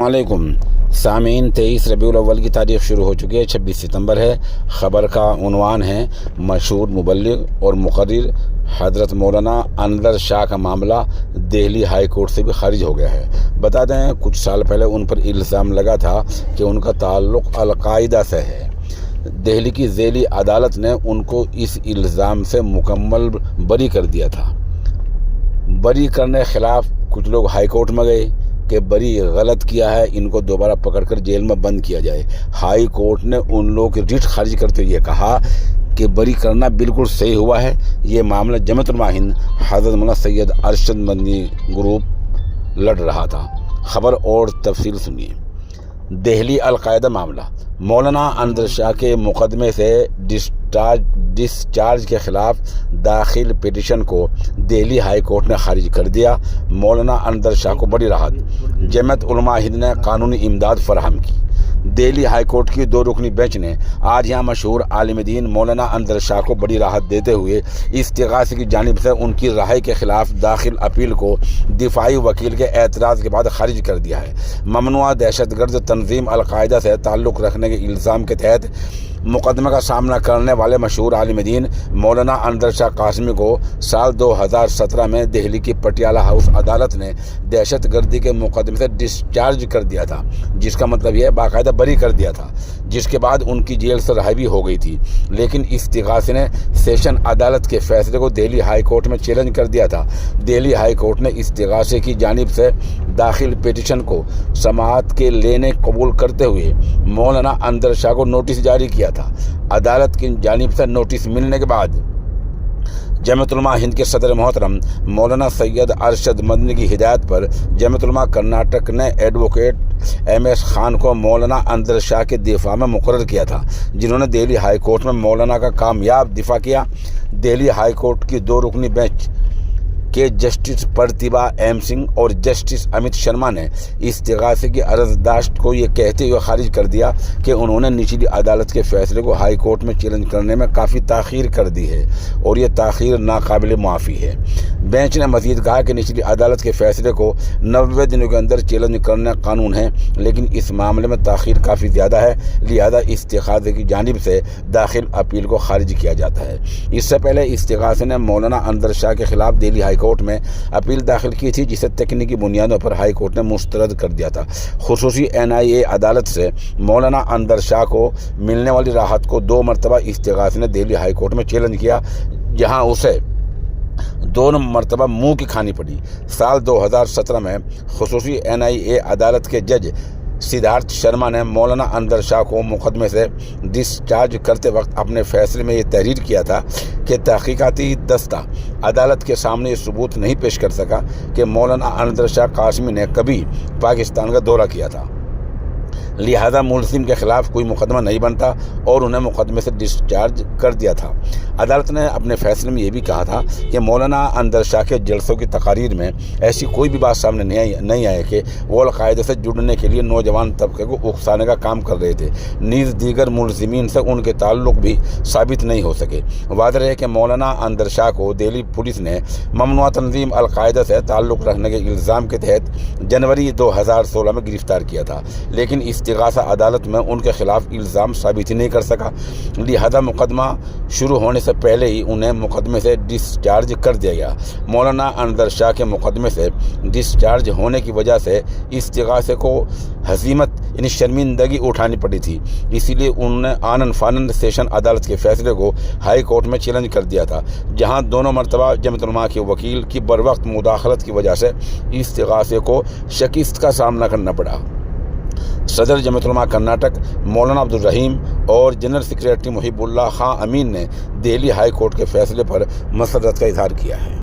वालेकुम सामीन 23 रबीउल अव्वल की तारीख शुरू हो चुकी है। 26 सितंबर है। ख़बर का उन्वान है मशहूर मुबल्लिग और मुक़र्रिर हज़रत मौलाना अनवर शाह का मामला दिल्ली हाई कोर्ट से भी खारिज हो गया है। बता दें कुछ साल पहले उन पर इल्ज़ाम लगा था कि उनका ताल्लुक़ अल-कायदा से है। दिल्ली की ज़ेली अदालत ने उनको इस इल्ज़ाम से मुकम्मल बरी कर दिया था। बरी करने के ख़िलाफ़ कुछ लोग हाई कोर्ट में गए कि बरी गलत किया है, इनको दोबारा पकड़कर जेल में बंद किया जाए। हाई कोर्ट ने उन लोगों की रिट खारिज करते हुए कहा कि बरी करना बिल्कुल सही हुआ है। ये मामला जमात उलमा हिंद हज़रत मौलाना सैयद अरशद मदनी ग्रुप लड़ रहा था। खबर और तफसील सुनिए। दिल्ली अल-कायदा मामला मौलाना अनवर शाह के मुकदमे से डिस्चार्ज के खिलाफ दाखिल पिटीशन को दिल्ली हाई कोर्ट ने खारिज कर दिया। मौलाना अनवर शाह को बड़ी राहत। जमात उलमा हिंद ने कानूनी इमदाद फराहम की। दिल्ली हाई कोर्ट की 2 रुकनी बेंच ने आज यहाँ मशहूर आलिम दीन मौलाना अनवर शाह को बड़ी राहत देते हुए इस्तिगासे की जानिब से उनकी राय के खिलाफ दाखिल अपील को दिफाई वकील के एतराज़ के बाद खारिज कर दिया है। ममनुआ दहशतगर्द तंजीम अल-कायदा से ताल्लुक़ रखने के इल्ज़ाम के तहत मुकदमे का सामना करने वाले मशहूर आलिम दीन मौलाना अनवर शाह कासमी को साल 2017 में दिल्ली की पटियाला हाउस अदालत ने दहशतगर्दी के मुकदमे से डिस्चार्ज कर दिया था, जिसका मतलब यह बाकायदा बरी कर दिया था, जिसके बाद उनकी जेल से रिहाई भी हो गई थी। लेकिन इस्तिगासे ने सेशन अदालत के फैसले को दिल्ली हाई कोर्ट में चैलेंज कर दिया था। दिल्ली हाई कोर्ट ने इस्तिगासे की जानिब से दाखिल पिटीशन को समाअत के लेने कबूल करते हुए मौलाना अनवर शाह को नोटिस जारी किया था। अदालत की जानिब से नोटिस मिलने के बाद जमात उलमा हिंद के सदर मोहतरम मौलाना सैयद अरशद मदनी की हिदायत पर जमात उलमा कर्नाटक ने एडवोकेट MS खान को मौलाना अनवर शाह के दिफा में मुकर्रर किया था, जिन्होंने दिल्ली हाई कोर्ट में मौलाना का कामयाब दिफा किया। दिल्ली हाई कोर्ट की 2 रुकनी बेंच के जस्टिस प्रतिभा M सिंह और जस्टिस अमित शर्मा ने इस्तिगासे की अर्जदाश्त को ये कहते हुए खारिज कर दिया कि उन्होंने निचली अदालत के फैसले को हाई कोर्ट में चैलेंज करने में काफ़ी ताख़ीर कर दी है और ये ताख़ीर नाकाबिल मुआफ़ी है। बेंच ने मज़ीद कहा कि निचली अदालत के फैसले को 90 दिनों के अंदर चैलेंज करना कानून है, लेकिन इस मामले में ताख़ीर काफ़ी ज़्यादा है, लिहाजा इस्तिगासे की जानिब से दाखिल अपील को खारिज किया जाता है। इससे पहले इस्तिगासे ने मौलाना अनवर शाह के खिलाफ दिल्ली हाई कोर्ट में अपील दाखिल की थी, जिसे तकनीकी बुनियादों पर हाई कोर्ट ने मुस्तरद कर दिया था। खुसूसी NIA अदालत से मौलाना अनवर शाह को मिलने वाली राहत को 2 मरतबा इस्तिगासे ने दिल्ली हाई कोर्ट में चैलेंज किया, जहां उसे 2 मरतबा मुंह की खानी पड़ी। साल 2017 में खुसूसी NIA अदालत के जज सिद्धार्थ शर्मा ने मौलाना अनवर शाह को मुकदमे से डिस्चार्ज करते वक्त अपने फैसले में ये तहरीर किया था कि तहकीकाती दस्ता अदालत के सामने ये सबूत नहीं पेश कर सका कि मौलाना अनवर शाह कासमी ने कभी पाकिस्तान का दौरा किया था, लिहाजा मुलजिम के खिलाफ कोई मुकदमा नहीं बनता और उन्हें मुकदमे से डिस्चार्ज कर दिया था। अदालत ने अपने फैसले में यह भी कहा था कि मौलाना अनवर शाह के जलसों की तकारीर में ऐसी कोई भी बात सामने नहीं आई कि वो अल-कायदा से जुड़ने के लिए नौजवान तबके को उकसाने का काम कर रहे थे। नीज़ दीगर मुलजिमीन से उनके ताल्लुक भी साबित नहीं हो सके। वाज़ेह है कि मौलाना अनवर शाह को दिल्ली पुलिस ने ममनुआ तंजीम अल-कायदा से ताल्लुक़ रखने के इल्ज़ाम के तहत जनवरी 2016 में गिरफ्तार किया था, लेकिन इस्तिगासा अदालत में उनके खिलाफ इल्ज़ाम साबित ही नहीं कर सका। लिहाजा मुकदमा शुरू होने से पहले ही उन्हें मुकदमे से डिस्चार्ज कर दिया गया। मौलाना अनवर शाह के मुकदमे से डिस्चार्ज होने की वजह से इस्तिगासे को हज़ीमत यानी शर्मिंदगी उठानी पड़ी थी, इसीलिए उन्होंने आनन फानन सेशन अदालत के फैसले को हाई कोर्ट में चैलेंज कर दिया था, जहां 2 मरतबा जमात उलमा के वकील की बरवक्त मुदाखलत की वजह से इस्तिगासे को शिकस्त का सामना करना पड़ा। सदर जमात उलमा कर्नाटक मौलाना अब्दुल रहीम और जनरल सेक्रेटरी मुहिबुल्लाह खां अमीन ने दिल्ली हाई कोर्ट के फैसले पर मसरत का इजहार किया है।